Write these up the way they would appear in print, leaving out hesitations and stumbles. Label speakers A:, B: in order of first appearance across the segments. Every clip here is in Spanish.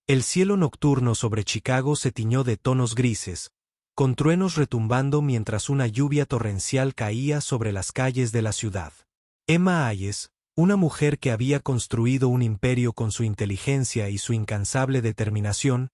A: El cielo nocturno sobre Chicago se tiñó de tonos grises, con truenos retumbando mientras una lluvia torrencial caía sobre las calles de la ciudad. Emma Hayes, una mujer que había construido un imperio con su inteligencia y su incansable determinación,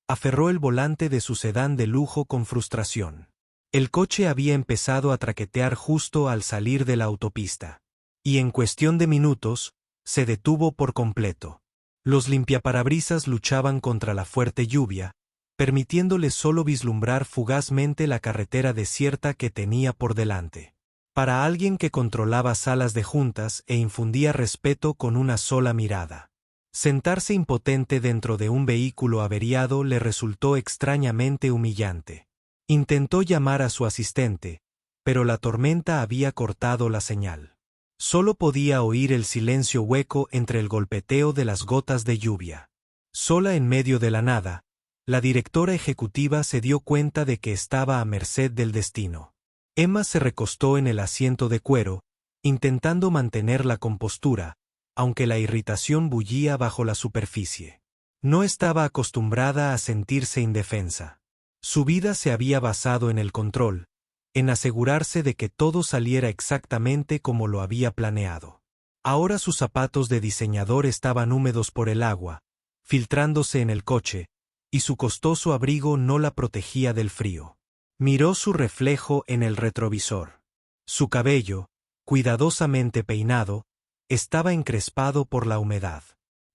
A: aferró el volante de su sedán de lujo con frustración. El coche había empezado a traquetear justo al salir de la autopista. Y en cuestión de minutos, se detuvo por completo. Los limpiaparabrisas luchaban contra la fuerte lluvia, permitiéndole solo vislumbrar fugazmente la carretera desierta que tenía por delante. Para alguien que controlaba salas de juntas e infundía respeto con una sola mirada. Sentarse impotente dentro de un vehículo averiado le resultó extrañamente humillante. Intentó llamar a su asistente, pero la tormenta había cortado la señal. Solo podía oír el silencio hueco entre el golpeteo de las gotas de lluvia. Sola en medio de la nada, la directora ejecutiva se dio cuenta de que estaba a merced del destino. Emma se recostó en el asiento de cuero, intentando mantener la compostura, aunque la irritación bullía bajo la superficie. No estaba acostumbrada a sentirse indefensa. Su vida se había basado en el control, en asegurarse de que todo saliera exactamente como lo había planeado. Ahora sus zapatos de diseñador estaban húmedos por el agua, filtrándose en el coche, y su costoso abrigo no la protegía del frío. Miró su reflejo en el retrovisor. Su cabello, cuidadosamente peinado, estaba encrespado por la humedad.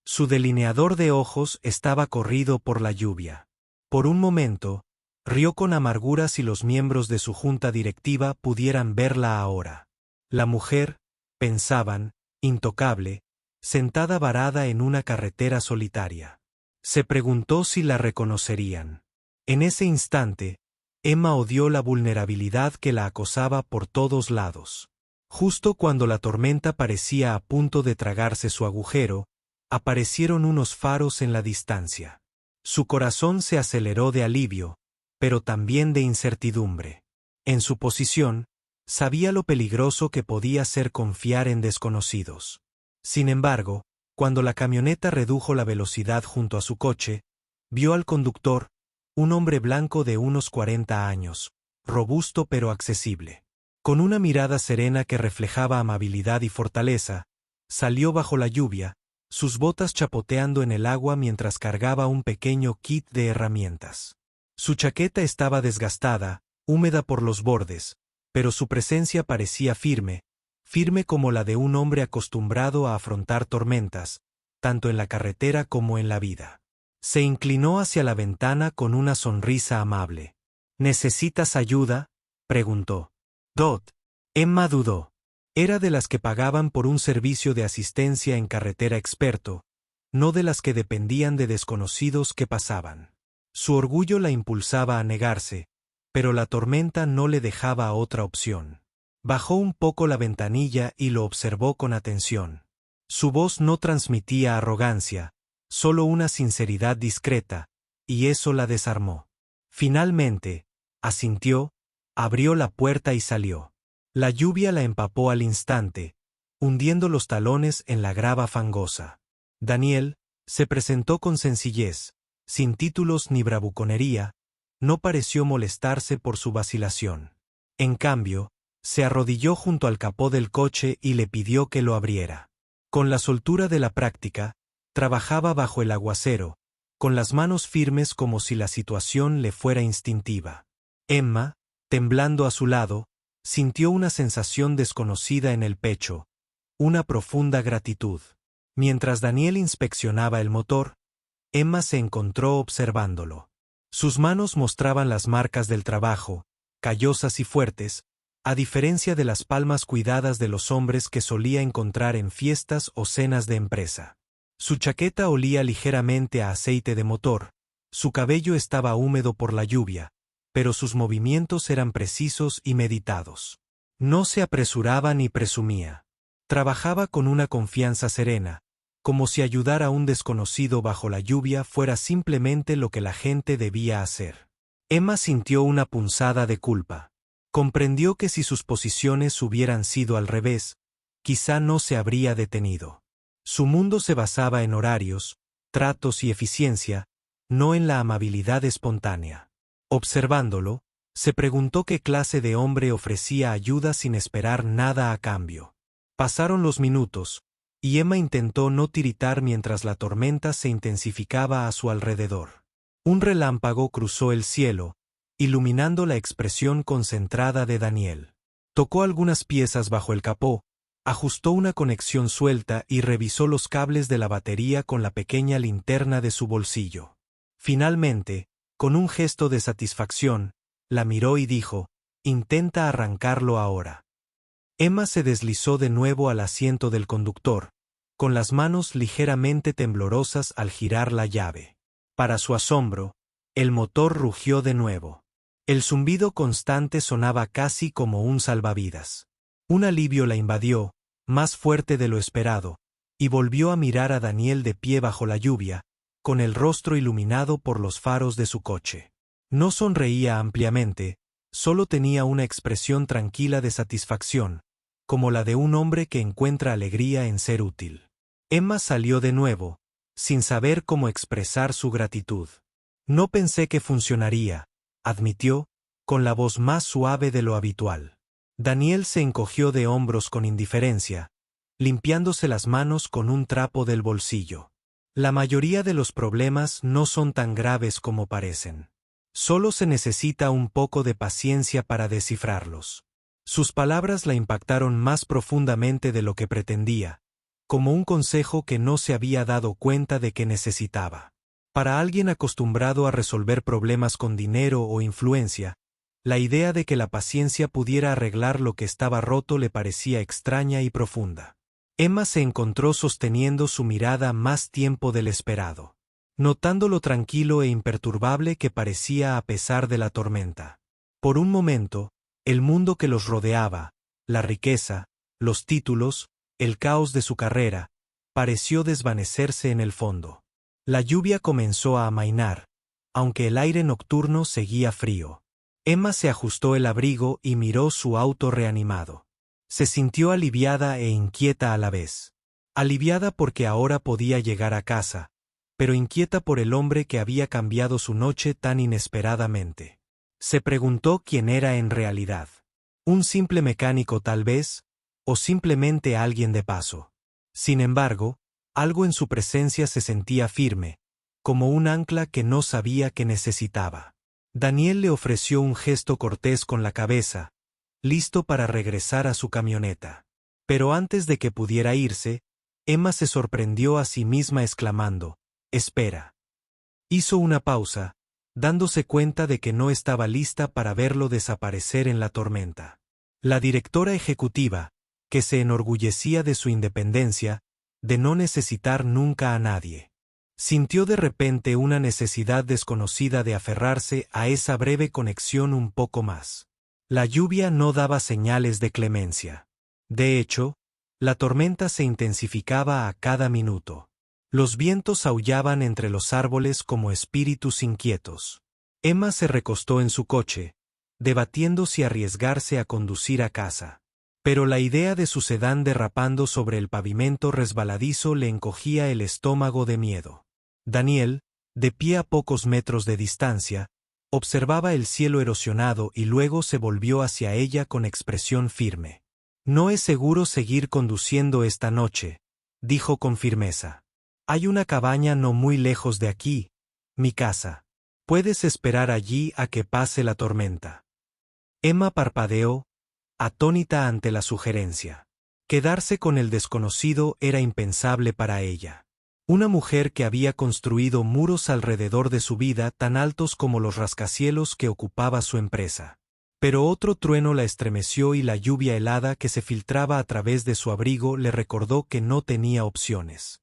A: Su delineador de ojos estaba corrido por la lluvia. Por un momento, rió con amargura si los miembros de su junta directiva pudieran verla ahora. La mujer, pensaban, intocable, sentada varada en una carretera solitaria. Se preguntó si la reconocerían. En ese instante, Emma odió la vulnerabilidad que la acosaba por todos lados. Justo cuando la tormenta parecía a punto de tragarse su agujero, aparecieron unos faros en la distancia. Su corazón se aceleró de alivio, pero también de incertidumbre. En su posición, sabía lo peligroso que podía ser confiar en desconocidos. Sin embargo, cuando la camioneta redujo la velocidad junto a su coche, vio al conductor, un hombre blanco de unos 40 años, robusto pero accesible. Con una mirada serena que reflejaba amabilidad y fortaleza, salió bajo la lluvia, sus botas chapoteando en el agua mientras cargaba un pequeño kit de herramientas. Su chaqueta estaba desgastada, húmeda por los bordes, pero su presencia parecía firme como la de un hombre acostumbrado a afrontar tormentas, tanto en la carretera como en la vida. Se inclinó hacia la ventana con una sonrisa amable. ¿Necesitas ayuda?, preguntó. Emma dudó. Era de las que pagaban por un servicio de asistencia en carretera experto, no de las que dependían de desconocidos que pasaban. Su orgullo la impulsaba a negarse, pero la tormenta no le dejaba otra opción. Bajó un poco la ventanilla y lo observó con atención. Su voz no transmitía arrogancia, solo una sinceridad discreta, y eso la desarmó. Finalmente, asintió, abrió la puerta y salió. La lluvia la empapó al instante, hundiendo los talones en la grava fangosa. Daniel se presentó con sencillez, sin títulos ni bravuconería, no pareció molestarse por su vacilación. En cambio, se arrodilló junto al capó del coche y le pidió que lo abriera. Con la soltura de la práctica, trabajaba bajo el aguacero, con las manos firmes como si la situación le fuera instintiva. Emma, temblando a su lado, sintió una sensación desconocida en el pecho, una profunda gratitud. Mientras Daniel inspeccionaba el motor, Emma se encontró observándolo. Sus manos mostraban las marcas del trabajo, callosas y fuertes, a diferencia de las palmas cuidadas de los hombres que solía encontrar en fiestas o cenas de empresa. Su chaqueta olía ligeramente a aceite de motor, su cabello estaba húmedo por la lluvia, pero sus movimientos eran precisos y meditados. No se apresuraba ni presumía. Trabajaba con una confianza serena, como si ayudar a un desconocido bajo la lluvia fuera simplemente lo que la gente debía hacer. Emma sintió una punzada de culpa. Comprendió que si sus posiciones hubieran sido al revés, quizá no se habría detenido. Su mundo se basaba en horarios, tratos y eficiencia, no en la amabilidad espontánea. Observándolo, se preguntó qué clase de hombre ofrecía ayuda sin esperar nada a cambio. Pasaron los minutos, y Emma intentó no tiritar mientras la tormenta se intensificaba a su alrededor. Un relámpago cruzó el cielo, iluminando la expresión concentrada de Daniel. Tocó algunas piezas bajo el capó, ajustó una conexión suelta y revisó los cables de la batería con la pequeña linterna de su bolsillo. Finalmente, con un gesto de satisfacción, la miró y dijo: «Intenta arrancarlo ahora». Emma se deslizó de nuevo al asiento del conductor, con las manos ligeramente temblorosas al girar la llave. Para su asombro, el motor rugió de nuevo. El zumbido constante sonaba casi como un salvavidas. Un alivio la invadió, más fuerte de lo esperado, y volvió a mirar a Daniel de pie bajo la lluvia, con el rostro iluminado por los faros de su coche. No sonreía ampliamente, solo tenía una expresión tranquila de satisfacción, como la de un hombre que encuentra alegría en ser útil. Emma salió de nuevo, sin saber cómo expresar su gratitud. «No pensé que funcionaría», admitió, con la voz más suave de lo habitual. Daniel se encogió de hombros con indiferencia, limpiándose las manos con un trapo del bolsillo. «La mayoría de los problemas no son tan graves como parecen. Solo se necesita un poco de paciencia para descifrarlos». Sus palabras la impactaron más profundamente de lo que pretendía, como un consejo que no se había dado cuenta de que necesitaba. Para alguien acostumbrado a resolver problemas con dinero o influencia, la idea de que la paciencia pudiera arreglar lo que estaba roto le parecía extraña y profunda. Emma se encontró sosteniendo su mirada más tiempo del esperado, notando lo tranquilo e imperturbable que parecía a pesar de la tormenta. Por un momento, el mundo que los rodeaba, la riqueza, los títulos, el caos de su carrera, pareció desvanecerse en el fondo. La lluvia comenzó a amainar, aunque el aire nocturno seguía frío. Emma se ajustó el abrigo y miró su auto reanimado. Se sintió aliviada e inquieta a la vez. Aliviada porque ahora podía llegar a casa, pero inquieta por el hombre que había cambiado su noche tan inesperadamente. Se preguntó quién era en realidad. Un simple mecánico tal vez, o simplemente alguien de paso. Sin embargo, algo en su presencia se sentía firme, como un ancla que no sabía que necesitaba. Daniel le ofreció un gesto cortés con la cabeza, listo para regresar a su camioneta. Pero antes de que pudiera irse, Emma se sorprendió a sí misma exclamando: «Espera». Hizo una pausa, dándose cuenta de que no estaba lista para verlo desaparecer en la tormenta. La directora ejecutiva, que se enorgullecía de su independencia, de no necesitar nunca a nadie, sintió de repente una necesidad desconocida de aferrarse a esa breve conexión un poco más. La lluvia no daba señales de clemencia. De hecho, la tormenta se intensificaba a cada minuto. Los vientos aullaban entre los árboles como espíritus inquietos. Emma se recostó en su coche, debatiendo si arriesgarse a conducir a casa. Pero la idea de su sedán derrapando sobre el pavimento resbaladizo le encogía el estómago de miedo. Daniel, de pie a pocos metros de distancia, observaba el cielo erosionado y luego se volvió hacia ella con expresión firme. «No es seguro seguir conduciendo esta noche», dijo con firmeza. «Hay una cabaña no muy lejos de aquí, mi casa. Puedes esperar allí a que pase la tormenta». Emma parpadeó, atónita ante la sugerencia. Quedarse con el desconocido era impensable para ella. Una mujer que había construido muros alrededor de su vida tan altos como los rascacielos que ocupaba su empresa. Pero otro trueno la estremeció y la lluvia helada que se filtraba a través de su abrigo le recordó que no tenía opciones.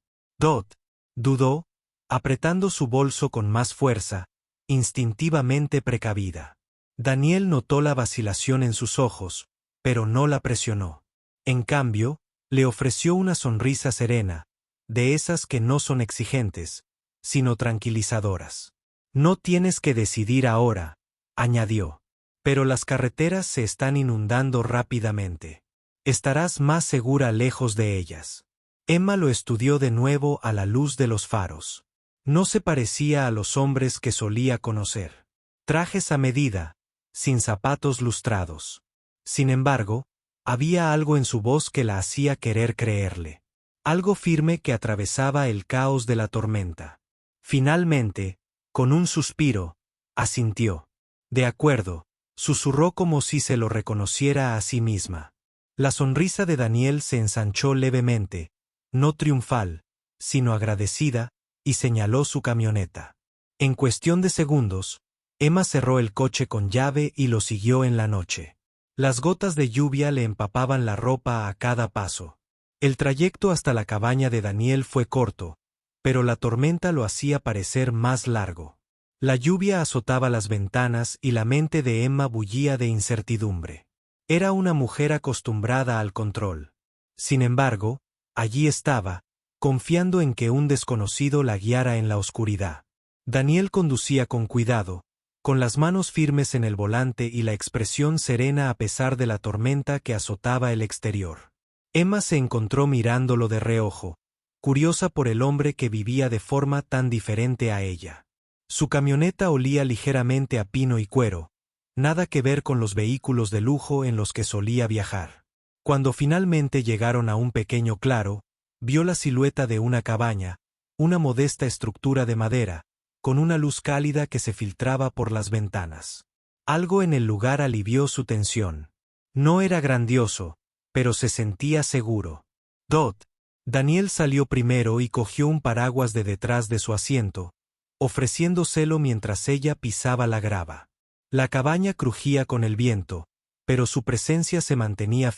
A: Dudó, apretando su bolso con más fuerza, instintivamente precavida. Daniel notó la vacilación en sus ojos, pero no la presionó. En cambio, le ofreció una sonrisa serena, de esas que no son exigentes, sino tranquilizadoras. «No tienes que decidir ahora», añadió. «Pero las carreteras se están inundando rápidamente. Estarás más segura lejos de ellas». Emma lo estudió de nuevo a la luz de los faros. No se parecía a los hombres que solía conocer. Trajes a medida, sin zapatos lustrados. Sin embargo, había algo en su voz que la hacía querer creerle. Algo firme que atravesaba el caos de la tormenta. Finalmente, con un suspiro, asintió. De acuerdo, susurró como si se lo reconociera a sí misma. La sonrisa de Daniel se ensanchó levemente, no triunfal, sino agradecida, y señaló su camioneta. En cuestión de segundos, Emma cerró el coche con llave y lo siguió en la noche. Las gotas de lluvia le empapaban la ropa a cada paso. El trayecto hasta la cabaña de Daniel fue corto, pero la tormenta lo hacía parecer más largo. La lluvia azotaba las ventanas y la mente de Emma bullía de incertidumbre. Era una mujer acostumbrada al control. Sin embargo, allí estaba, confiando en que un desconocido la guiara en la oscuridad. Daniel conducía con cuidado, con las manos firmes en el volante y la expresión serena a pesar de la tormenta que azotaba el exterior. Emma se encontró mirándolo de reojo, curiosa por el hombre que vivía de forma tan diferente a ella. Su camioneta olía ligeramente a pino y cuero, nada que ver con los vehículos de lujo en los que solía viajar. Cuando finalmente llegaron a un pequeño claro, vio la silueta de una cabaña, una modesta estructura de madera, con una luz cálida que se filtraba por las ventanas. Algo en el lugar alivió su tensión. No era grandioso, pero se sentía seguro. Daniel salió primero y cogió un paraguas de detrás de su asiento, ofreciéndoselo mientras ella pisaba la grava. La cabaña crujía con el viento, pero su presencia se mantenía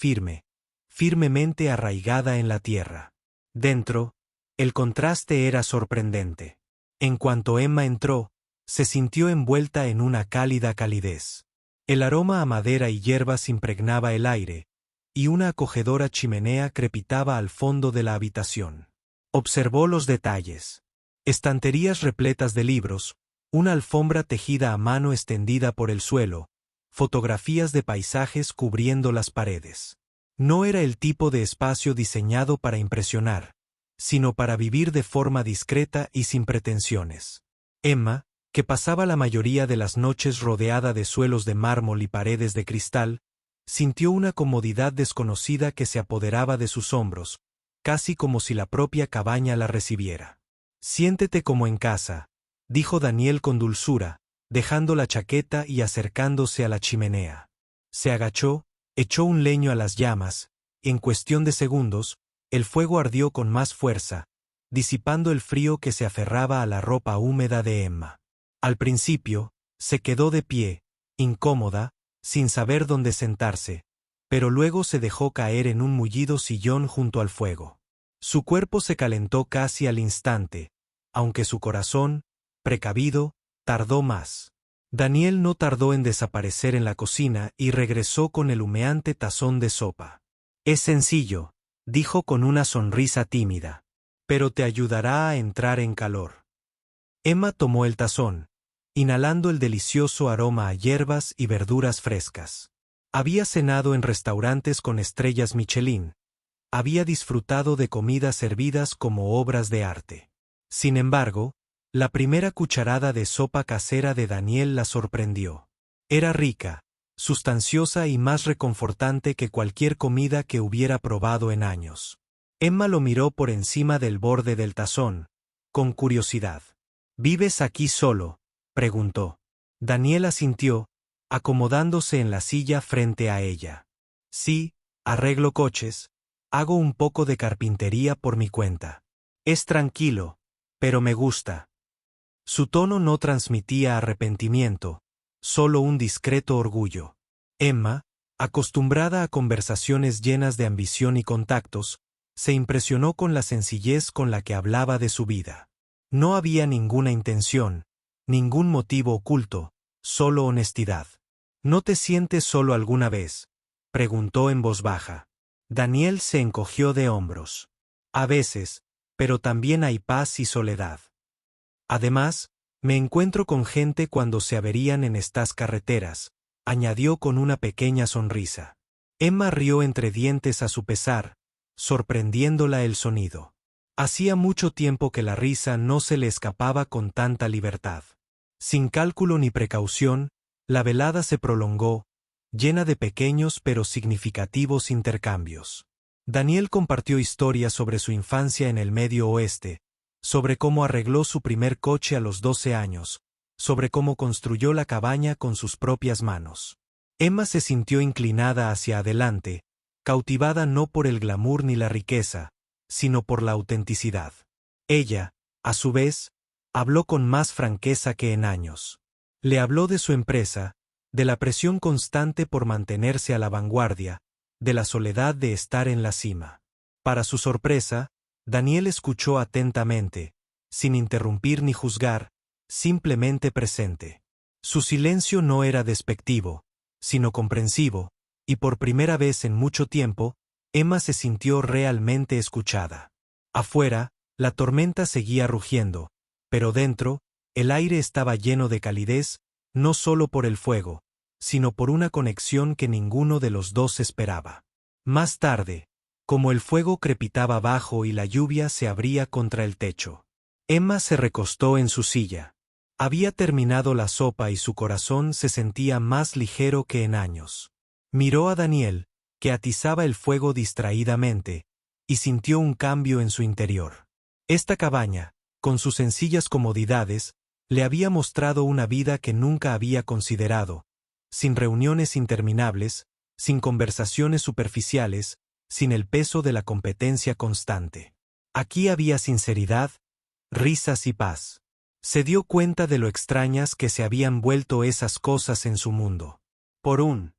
A: firmemente arraigada en la tierra. Dentro, el contraste era sorprendente. En cuanto Emma entró, se sintió envuelta en una cálida calidez. El aroma a madera y hierbas impregnaba el aire, y una acogedora chimenea crepitaba al fondo de la habitación. Observó los detalles. Estanterías repletas de libros, una alfombra tejida a mano extendida por el suelo, fotografías de paisajes cubriendo las paredes. No era el tipo de espacio diseñado para impresionar, sino para vivir de forma discreta y sin pretensiones. Emma, que pasaba la mayoría de las noches rodeada de suelos de mármol y paredes de cristal, sintió una comodidad desconocida que se apoderaba de sus hombros, casi como si la propia cabaña la recibiera. «Siéntete como en casa», dijo Daniel con dulzura, dejando la chaqueta y acercándose a la chimenea. Se agachó, echó un leño a las llamas, y en cuestión de segundos, el fuego ardió con más fuerza, disipando el frío que se aferraba a la ropa húmeda de Emma. Al principio, se quedó de pie, incómoda, sin saber dónde sentarse, pero luego se dejó caer en un mullido sillón junto al fuego. Su cuerpo se calentó casi al instante, aunque su corazón, precavido, tardó más. Daniel no tardó en desaparecer en la cocina y regresó con el humeante tazón de sopa. «Es sencillo», dijo con una sonrisa tímida, «pero te ayudará a entrar en calor». Emma tomó el tazón, inhalando el delicioso aroma a hierbas y verduras frescas. Había cenado en restaurantes con estrellas Michelin, había disfrutado de comidas servidas como obras de arte. Sin embargo, la primera cucharada de sopa casera de Daniel la sorprendió. Era rica, sustanciosa y más reconfortante que cualquier comida que hubiera probado en años. Emma lo miró por encima del borde del tazón, con curiosidad. «¿Vives aquí solo?», preguntó. Daniel asintió, acomodándose en la silla frente a ella. «Sí, arreglo coches, hago un poco de carpintería por mi cuenta. Es tranquilo, pero me gusta». Su tono no transmitía arrepentimiento, solo un discreto orgullo. Emma, acostumbrada a conversaciones llenas de ambición y contactos, se impresionó con la sencillez con la que hablaba de su vida. No había ninguna intención, ningún motivo oculto, solo honestidad. «¿No te sientes solo alguna vez?», preguntó en voz baja. Daniel se encogió de hombros. «A veces, pero también hay paz y soledad. Además, me encuentro con gente cuando se averían en estas carreteras», añadió con una pequeña sonrisa. Emma rió entre dientes a su pesar, sorprendiéndola el sonido. Hacía mucho tiempo que la risa no se le escapaba con tanta libertad. Sin cálculo ni precaución, la velada se prolongó, llena de pequeños pero significativos intercambios. Daniel compartió historias sobre su infancia en el Medio Oeste, sobre cómo arregló su primer coche a los 12 años, sobre cómo construyó la cabaña con sus propias manos. Emma se sintió inclinada hacia adelante, cautivada no por el glamour ni la riqueza, sino por la autenticidad. Ella, a su vez, habló con más franqueza que en años. Le habló de su empresa, de la presión constante por mantenerse a la vanguardia, de la soledad de estar en la cima. Para su sorpresa, Daniel escuchó atentamente, sin interrumpir ni juzgar, simplemente presente. Su silencio no era despectivo, sino comprensivo, y por primera vez en mucho tiempo, Emma se sintió realmente escuchada. Afuera, la tormenta seguía rugiendo, pero dentro, el aire estaba lleno de calidez, no solo por el fuego, sino por una conexión que ninguno de los dos esperaba. Más tarde, como el fuego crepitaba abajo y la lluvia se abría contra el techo, Emma se recostó en su silla. Había terminado la sopa y su corazón se sentía más ligero que en años. Miró a Daniel, que atizaba el fuego distraídamente, y sintió un cambio en su interior. Esta cabaña, con sus sencillas comodidades, le había mostrado una vida que nunca había considerado, sin reuniones interminables, sin conversaciones superficiales, sin el peso de la competencia constante. Aquí había sinceridad, risas y paz. Se dio cuenta de lo extrañas que se habían vuelto esas cosas en su mundo. Por un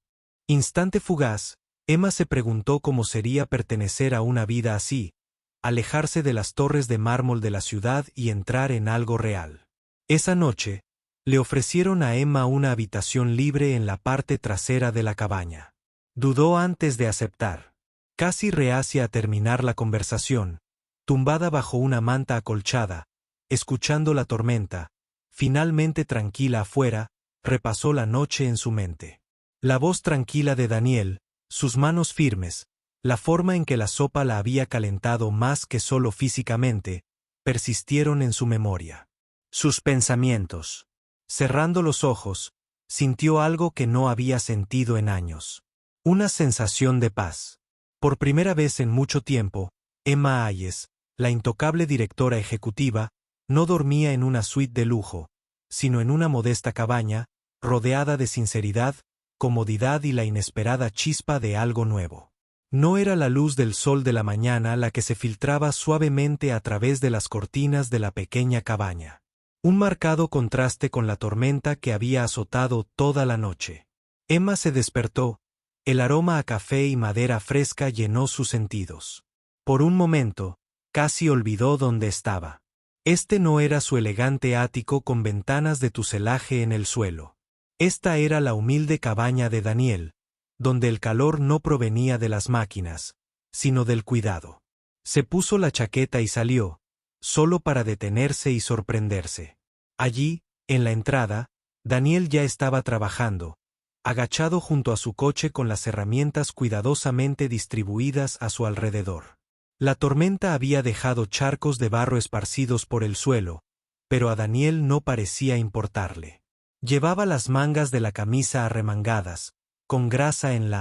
A: instante fugaz, Emma se preguntó cómo sería pertenecer a una vida así, alejarse de las torres de mármol de la ciudad y entrar en algo real. Esa noche, le ofrecieron a Emma una habitación libre en la parte trasera de la cabaña. Dudó antes de aceptar. Casi reacia a terminar la conversación, tumbada bajo una manta acolchada, escuchando la tormenta, finalmente tranquila afuera, repasó la noche en su mente. La voz tranquila de Daniel, sus manos firmes, la forma en que la sopa la había calentado más que solo físicamente, persistieron en su memoria. Sus pensamientos. Cerrando los ojos, sintió algo que no había sentido en años. Una sensación de paz. Por primera vez en mucho tiempo, Emma Hayes, la intocable directora ejecutiva, no dormía en una suite de lujo, sino en una modesta cabaña, rodeada de sinceridad, comodidad y la inesperada chispa de algo nuevo. No era la luz del sol de la mañana la que se filtraba suavemente a través de las cortinas de la pequeña cabaña. Un marcado contraste con la tormenta que había azotado toda la noche. Emma se despertó, el aroma a café y madera fresca llenó sus sentidos. Por un momento, casi olvidó dónde estaba. Este no era su elegante ático con ventanas de tuselaje en el suelo. Esta era la humilde cabaña de Daniel, donde el calor no provenía de las máquinas, sino del cuidado. Se puso la chaqueta y salió, solo para detenerse y sorprenderse. Allí, en la entrada, Daniel ya estaba trabajando, agachado junto a su coche con las herramientas cuidadosamente distribuidas a su alrededor. La tormenta había dejado charcos de barro esparcidos por el suelo, pero a Daniel no parecía importarle. Llevaba las mangas de la camisa arremangadas, con grasa en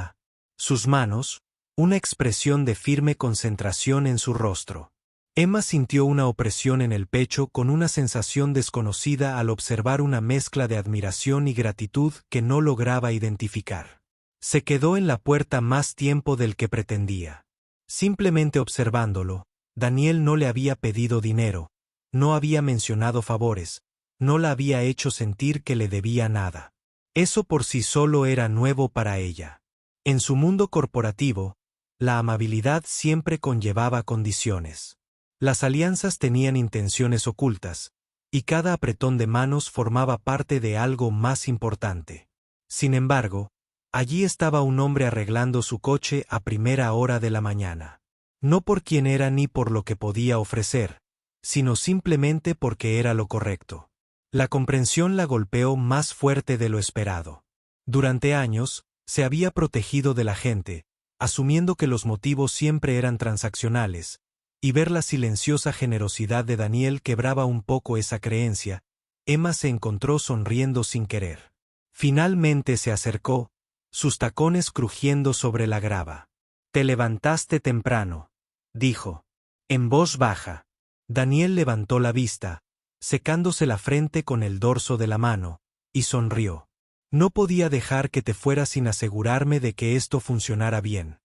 A: sus manos, una expresión de firme concentración en su rostro. Emma sintió una opresión en el pecho con una sensación desconocida al observar una mezcla de admiración y gratitud que no lograba identificar. Se quedó en la puerta más tiempo del que pretendía. Simplemente observándolo, Daniel no le había pedido dinero, no había mencionado favores, no la había hecho sentir que le debía nada. Eso por sí solo era nuevo para ella. En su mundo corporativo, la amabilidad siempre conllevaba condiciones. Las alianzas tenían intenciones ocultas, y cada apretón de manos formaba parte de algo más importante. Sin embargo, allí estaba un hombre arreglando su coche a primera hora de la mañana. No por quién era ni por lo que podía ofrecer, sino simplemente porque era lo correcto. La comprensión la golpeó más fuerte de lo esperado. Durante años, se había protegido de la gente, asumiendo que los motivos siempre eran transaccionales, y ver la silenciosa generosidad de Daniel quebraba un poco esa creencia. Emma se encontró sonriendo sin querer. Finalmente se acercó, sus tacones crujiendo sobre la grava. «Te levantaste temprano», dijo, en voz baja. Daniel levantó la vista, secándose la frente con el dorso de la mano, y sonrió. «No podía dejar que te fueras sin asegurarme de que esto funcionara bien»,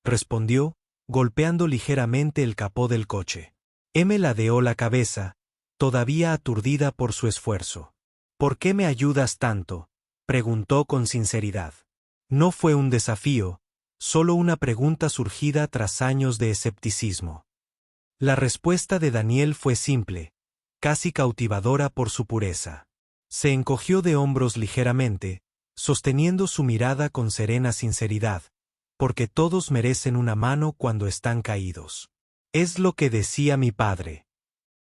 A: respondió, golpeando ligeramente el capó del coche. Emma ladeó la cabeza, todavía aturdida por su esfuerzo. «¿Por qué me ayudas tanto?», preguntó con sinceridad. No fue un desafío, solo una pregunta surgida tras años de escepticismo. La respuesta de Daniel fue simple, casi cautivadora por su pureza. Se encogió de hombros ligeramente, sosteniendo su mirada con serena sinceridad, porque todos merecen una mano cuando están caídos. Es lo que decía mi padre.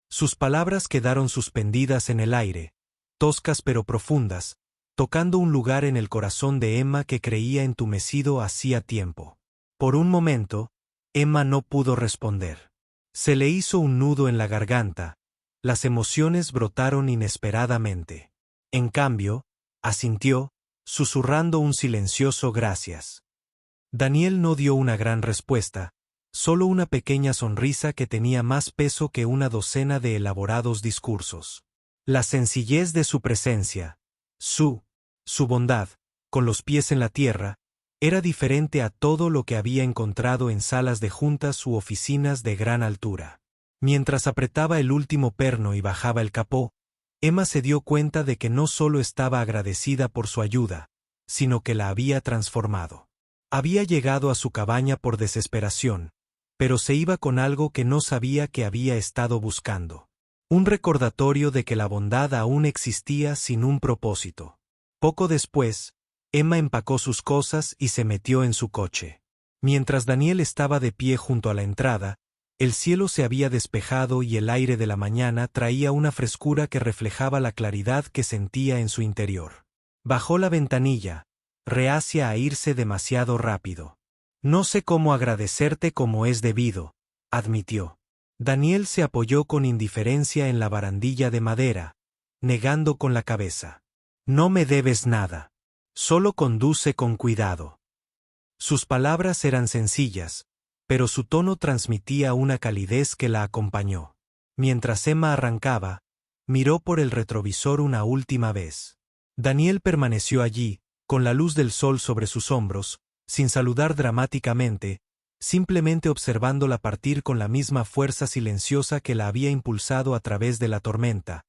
A: Sus palabras quedaron suspendidas en el aire, toscas pero profundas, tocando un lugar en el corazón de Emma que creía entumecido hacía tiempo. Por un momento, Emma no pudo responder. Se le hizo un nudo en la garganta, las emociones brotaron inesperadamente. En cambio, asintió, susurrando un silencioso gracias. Daniel no dio una gran respuesta, solo una pequeña sonrisa que tenía más peso que una docena de elaborados discursos. La sencillez de su presencia, su bondad, con los pies en la tierra, era diferente a todo lo que había encontrado en salas de juntas u oficinas de gran altura. Mientras apretaba el último perno y bajaba el capó, Emma se dio cuenta de que no solo estaba agradecida por su ayuda, sino que la había transformado. Había llegado a su cabaña por desesperación, pero se iba con algo que no sabía que había estado buscando. Un recordatorio de que la bondad aún existía sin un propósito. Poco después, Emma empacó sus cosas y se metió en su coche. Mientras Daniel estaba de pie junto a la entrada, el cielo se había despejado y el aire de la mañana traía una frescura que reflejaba la claridad que sentía en su interior. Bajó la ventanilla, reacia a irse demasiado rápido. «No sé cómo agradecerte como es debido», admitió. Daniel se apoyó con indiferencia en la barandilla de madera, negando con la cabeza. «No me debes nada. Solo conduce con cuidado». Sus palabras eran sencillas, pero su tono transmitía una calidez que la acompañó. Mientras Emma arrancaba, miró por el retrovisor una última vez. Daniel permaneció allí, con la luz del sol sobre sus hombros, sin saludar dramáticamente, simplemente observándola partir con la misma fuerza silenciosa que la había impulsado a través de la tormenta,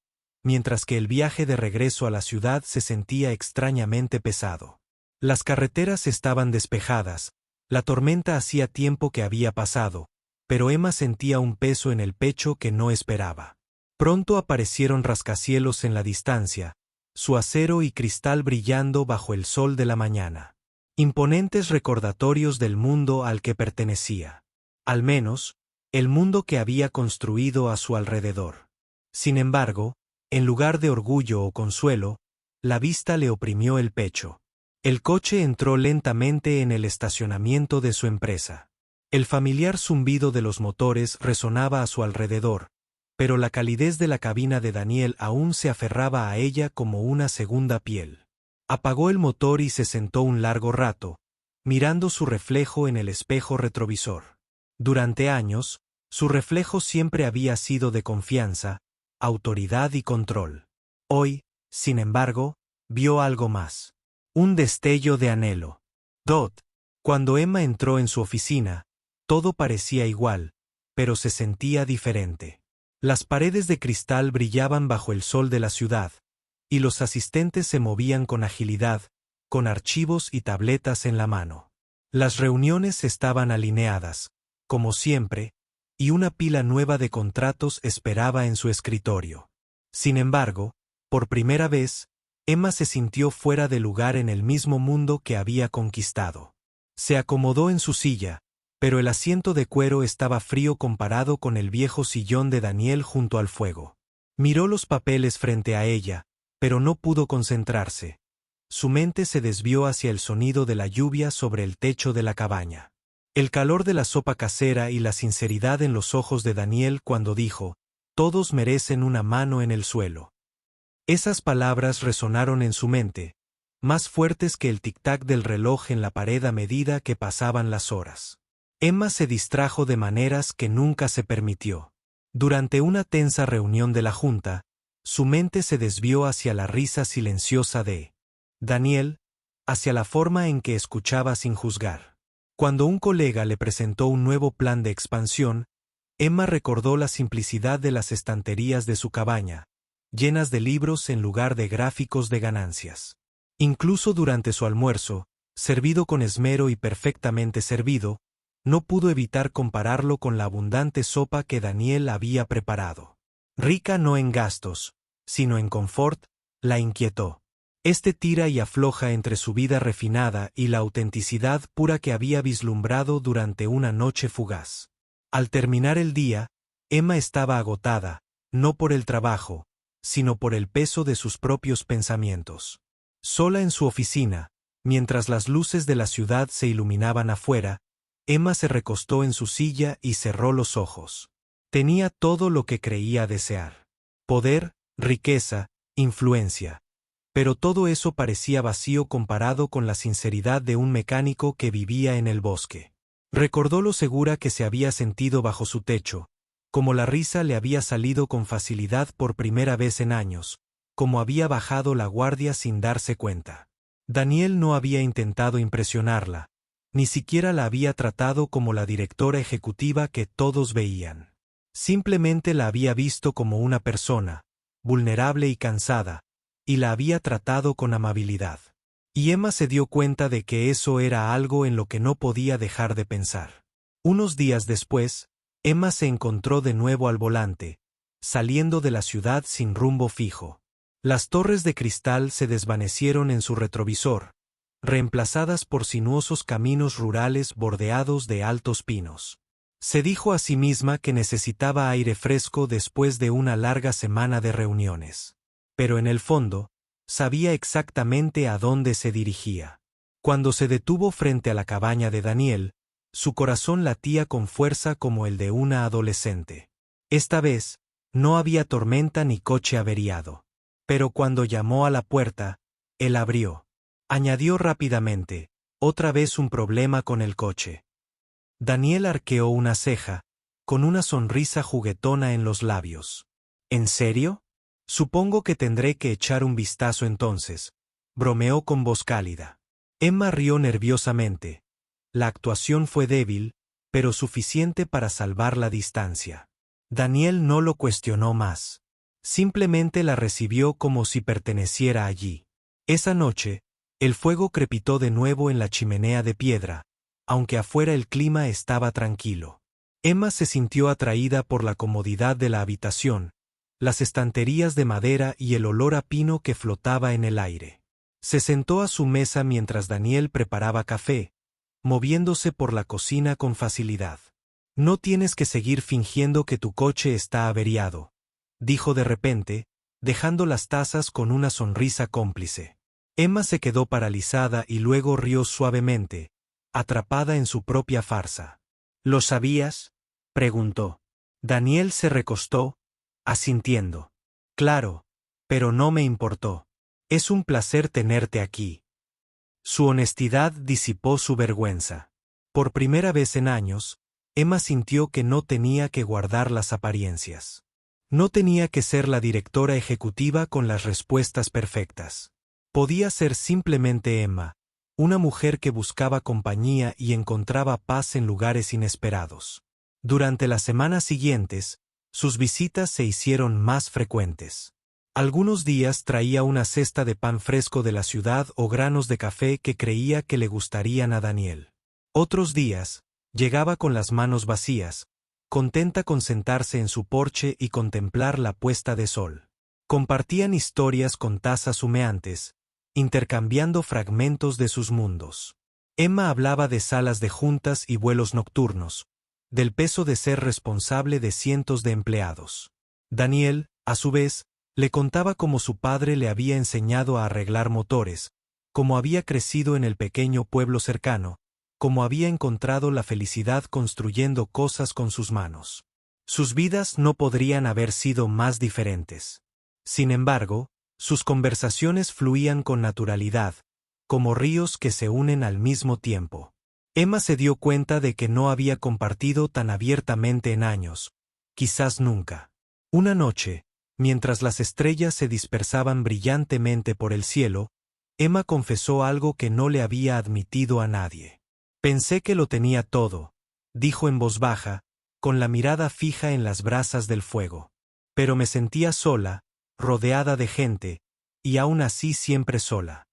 A: mientras que el viaje de regreso a la ciudad se sentía extrañamente pesado. Las carreteras estaban despejadas, la tormenta hacía tiempo que había pasado, pero Emma sentía un peso en el pecho que no esperaba. Pronto aparecieron rascacielos en la distancia, su acero y cristal brillando bajo el sol de la mañana. Imponentes recordatorios del mundo al que pertenecía. Al menos, el mundo que había construido a su alrededor. Sin embargo, en lugar de orgullo o consuelo, la vista le oprimió el pecho. El coche entró lentamente en el estacionamiento de su empresa. El familiar zumbido de los motores resonaba a su alrededor, pero la calidez de la cabina de Daniel aún se aferraba a ella como una segunda piel. Apagó el motor y se sentó un largo rato, mirando su reflejo en el espejo retrovisor. Durante años, su reflejo siempre había sido de confianza, autoridad y control. Hoy, sin embargo, vio algo más. Un destello de anhelo. Cuando Emma entró en su oficina, todo parecía igual, pero se sentía diferente. Las paredes de cristal brillaban bajo el sol de la ciudad, y los asistentes se movían con agilidad, con archivos y tabletas en la mano. Las reuniones estaban alineadas, como siempre, y una pila nueva de contratos esperaba en su escritorio. Sin embargo, por primera vez, Emma se sintió fuera de lugar en el mismo mundo que había conquistado. Se acomodó en su silla, pero el asiento de cuero estaba frío comparado con el viejo sillón de Daniel junto al fuego. Miró los papeles frente a ella, pero no pudo concentrarse. Su mente se desvió hacia el sonido de la lluvia sobre el techo de la cabaña. El calor de la sopa casera y la sinceridad en los ojos de Daniel cuando dijo, «Todos merecen una mano en el suelo». Esas palabras resonaron en su mente, más fuertes que el tic-tac del reloj en la pared a medida que pasaban las horas. Emma se distrajo de maneras que nunca se permitió. Durante una tensa reunión de la junta, su mente se desvió hacia la risa silenciosa de Daniel, hacia la forma en que escuchaba sin juzgar. Cuando un colega le presentó un nuevo plan de expansión, Emma recordó la simplicidad de las estanterías de su cabaña, llenas de libros en lugar de gráficos de ganancias. Incluso durante su almuerzo, servido con esmero y perfectamente servido, no pudo evitar compararlo con la abundante sopa que Daniel había preparado. Rica no en gastos, sino en confort, la inquietó. Este tira y afloja entre su vida refinada y la autenticidad pura que había vislumbrado durante una noche fugaz. Al terminar el día, Emma estaba agotada, no por el trabajo, sino por el peso de sus propios pensamientos. Sola en su oficina, mientras las luces de la ciudad se iluminaban afuera, Emma se recostó en su silla y cerró los ojos. Tenía todo lo que creía desear. Poder, riqueza, influencia. Pero todo eso parecía vacío comparado con la sinceridad de un mecánico que vivía en el bosque. Recordó lo segura que se había sentido bajo su techo, como la risa le había salido con facilidad por primera vez en años, como había bajado la guardia sin darse cuenta. Daniel no había intentado impresionarla, ni siquiera la había tratado como la directora ejecutiva que todos veían. Simplemente la había visto como una persona, vulnerable y cansada, y la había tratado con amabilidad. Y Emma se dio cuenta de que eso era algo en lo que no podía dejar de pensar. Unos días después, Emma se encontró de nuevo al volante, saliendo de la ciudad sin rumbo fijo. Las torres de cristal se desvanecieron en su retrovisor, reemplazadas por sinuosos caminos rurales bordeados de altos pinos. Se dijo a sí misma que necesitaba aire fresco después de una larga semana de reuniones. Pero en el fondo, sabía exactamente a dónde se dirigía. Cuando se detuvo frente a la cabaña de Daniel, su corazón latía con fuerza como el de una adolescente. Esta vez, no había tormenta ni coche averiado. Pero cuando llamó a la puerta, él abrió. Añadió rápidamente, otra vez un problema con el coche. Daniel arqueó una ceja, con una sonrisa juguetona en los labios. ¿En serio? Supongo que tendré que echar un vistazo entonces, bromeó con voz cálida. Emma rió nerviosamente. La actuación fue débil, pero suficiente para salvar la distancia. Daniel no lo cuestionó más. Simplemente la recibió como si perteneciera allí. Esa noche, el fuego crepitó de nuevo en la chimenea de piedra, aunque afuera el clima estaba tranquilo. Emma se sintió atraída por la comodidad de la habitación, las estanterías de madera y el olor a pino que flotaba en el aire. Se sentó a su mesa mientras Daniel preparaba café, moviéndose por la cocina con facilidad. «No tienes que seguir fingiendo que tu coche está averiado», dijo de repente, dejando las tazas con una sonrisa cómplice. Emma se quedó paralizada y luego rió suavemente, atrapada en su propia farsa. «¿Lo sabías?», preguntó. Daniel se recostó, asintiendo. «Claro, pero no me importó. Es un placer tenerte aquí». Su honestidad disipó su vergüenza. Por primera vez en años, Emma sintió que no tenía que guardar las apariencias. No tenía que ser la directora ejecutiva con las respuestas perfectas. Podía ser simplemente Emma, una mujer que buscaba compañía y encontraba paz en lugares inesperados. Durante las semanas siguientes, sus visitas se hicieron más frecuentes. Algunos días traía una cesta de pan fresco de la ciudad o granos de café que creía que le gustarían a Daniel. Otros días, llegaba con las manos vacías, contenta con sentarse en su porche y contemplar la puesta de sol. Compartían historias con tazas humeantes, intercambiando fragmentos de sus mundos. Emma hablaba de salas de juntas y vuelos nocturnos, del peso de ser responsable de cientos de empleados. Daniel, a su vez, le contaba cómo su padre le había enseñado a arreglar motores, cómo había crecido en el pequeño pueblo cercano, como había encontrado la felicidad construyendo cosas con sus manos. Sus vidas no podrían haber sido más diferentes. Sin embargo, sus conversaciones fluían con naturalidad, como ríos que se unen al mismo tiempo. Emma se dio cuenta de que no había compartido tan abiertamente en años, quizás nunca. Una noche, mientras las estrellas se dispersaban brillantemente por el cielo, Emma confesó algo que no le había admitido a nadie. Pensé que lo tenía todo, dijo en voz baja, con la mirada fija en las brasas del fuego. Pero me sentía sola, rodeada de gente, y aún así siempre sola.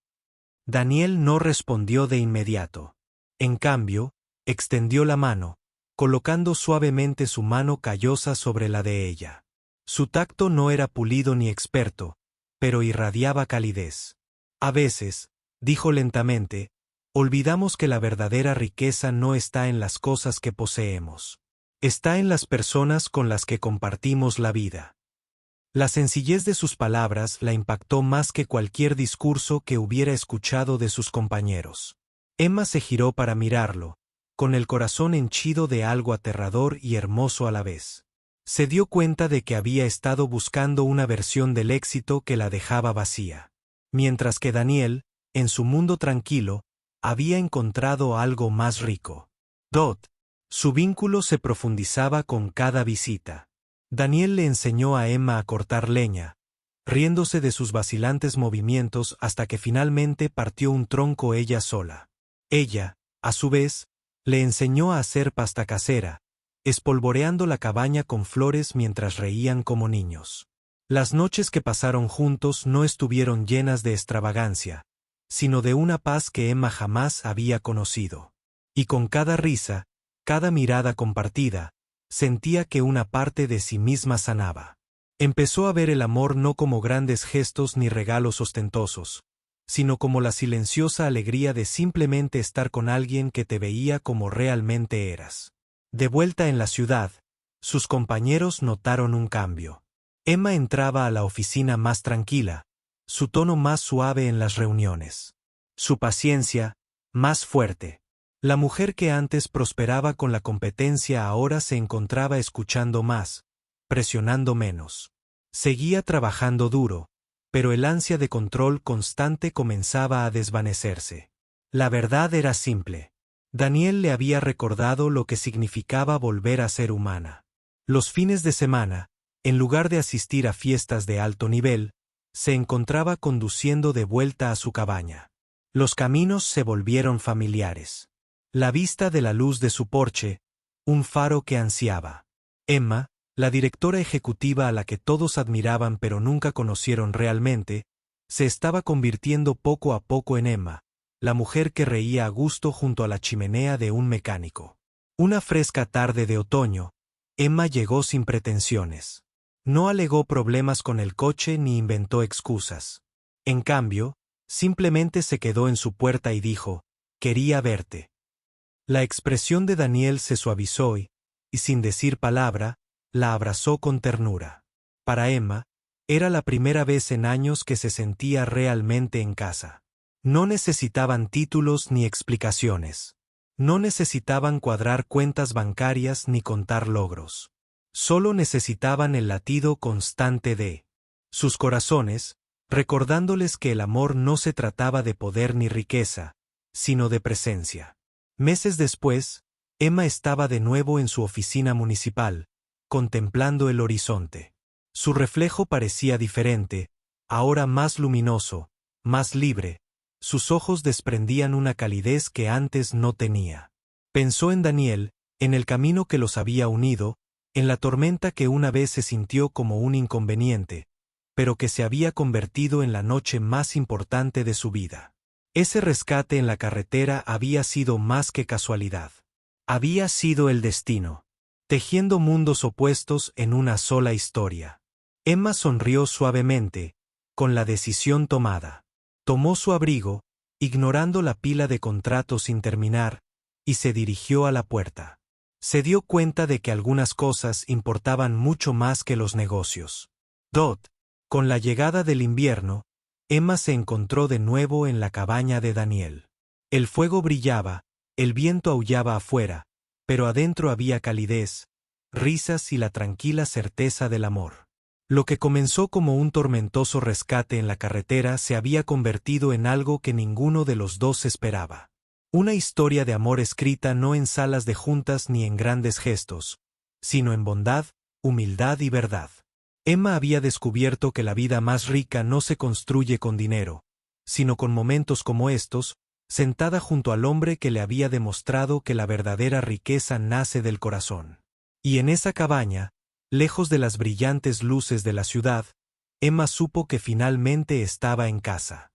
A: Daniel no respondió de inmediato. En cambio, extendió la mano, colocando suavemente su mano callosa sobre la de ella. Su tacto no era pulido ni experto, pero irradiaba calidez. A veces, dijo lentamente, olvidamos que la verdadera riqueza no está en las cosas que poseemos. Está en las personas con las que compartimos la vida. La sencillez de sus palabras la impactó más que cualquier discurso que hubiera escuchado de sus compañeros. Emma se giró para mirarlo, con el corazón henchido de algo aterrador y hermoso a la vez. Se dio cuenta de que había estado buscando una versión del éxito que la dejaba vacía. Mientras que Daniel, en su mundo tranquilo, había encontrado algo más rico. Su vínculo se profundizaba con cada visita. Daniel le enseñó a Emma a cortar leña, riéndose de sus vacilantes movimientos hasta que finalmente partió un tronco ella sola. Ella, a su vez, le enseñó a hacer pasta casera, espolvoreando la cabaña con flores mientras reían como niños. Las noches que pasaron juntos no estuvieron llenas de extravagancia, sino de una paz que Emma jamás había conocido. Y con cada risa, cada mirada compartida, sentía que una parte de sí misma sanaba. Empezó a ver el amor no como grandes gestos ni regalos ostentosos, sino como la silenciosa alegría de simplemente estar con alguien que te veía como realmente eras. De vuelta en la ciudad, sus compañeros notaron un cambio. Emma entraba a la oficina más tranquila, su tono más suave en las reuniones. Su paciencia, más fuerte. La mujer que antes prosperaba con la competencia ahora se encontraba escuchando más, presionando menos. Seguía trabajando duro, pero el ansia de control constante comenzaba a desvanecerse. La verdad era simple. Daniel le había recordado lo que significaba volver a ser humana. Los fines de semana, en lugar de asistir a fiestas de alto nivel, se encontraba conduciendo de vuelta a su cabaña. Los caminos se volvieron familiares. La vista de la luz de su porche, un faro que ansiaba. Emma, la directora ejecutiva a la que todos admiraban pero nunca conocieron realmente, se estaba convirtiendo poco a poco en Emma, la mujer que reía a gusto junto a la chimenea de un mecánico. Una fresca tarde de otoño, Emma llegó sin pretensiones. No alegó problemas con el coche ni inventó excusas. En cambio, simplemente se quedó en su puerta y dijo, «Quería verte». La expresión de Daniel se suavizó y, sin decir palabra, la abrazó con ternura. Para Emma, era la primera vez en años que se sentía realmente en casa. No necesitaban títulos ni explicaciones. No necesitaban cuadrar cuentas bancarias ni contar logros. Solo necesitaban el latido constante de sus corazones, recordándoles que el amor no se trataba de poder ni riqueza, sino de presencia. Meses después, Emma estaba de nuevo en su oficina municipal, contemplando el horizonte. Su reflejo parecía diferente, ahora más luminoso, más libre. Sus ojos desprendían una calidez que antes no tenía. Pensó en Daniel, en el camino que los había unido, en la tormenta que una vez se sintió como un inconveniente, pero que se había convertido en la noche más importante de su vida. Ese rescate en la carretera había sido más que casualidad. Había sido el destino, tejiendo mundos opuestos en una sola historia. Emma sonrió suavemente, con la decisión tomada. Tomó su abrigo, ignorando la pila de contratos sin terminar, y se dirigió a la puerta. Se dio cuenta de que algunas cosas importaban mucho más que los negocios. Con la llegada del invierno, Emma se encontró de nuevo en la cabaña de Daniel. El fuego brillaba, El viento aullaba afuera, pero adentro había calidez, risas y la tranquila certeza del amor. Lo que comenzó como un tormentoso rescate en la carretera se había convertido en algo que ninguno de los dos esperaba. Una historia de amor escrita no en salas de juntas ni en grandes gestos, sino en bondad, humildad y verdad. Emma había descubierto que la vida más rica no se construye con dinero, sino con momentos como estos, sentada junto al hombre que le había demostrado que la verdadera riqueza nace del corazón. Y en esa cabaña, lejos de las brillantes luces de la ciudad, Emma supo que finalmente estaba en casa.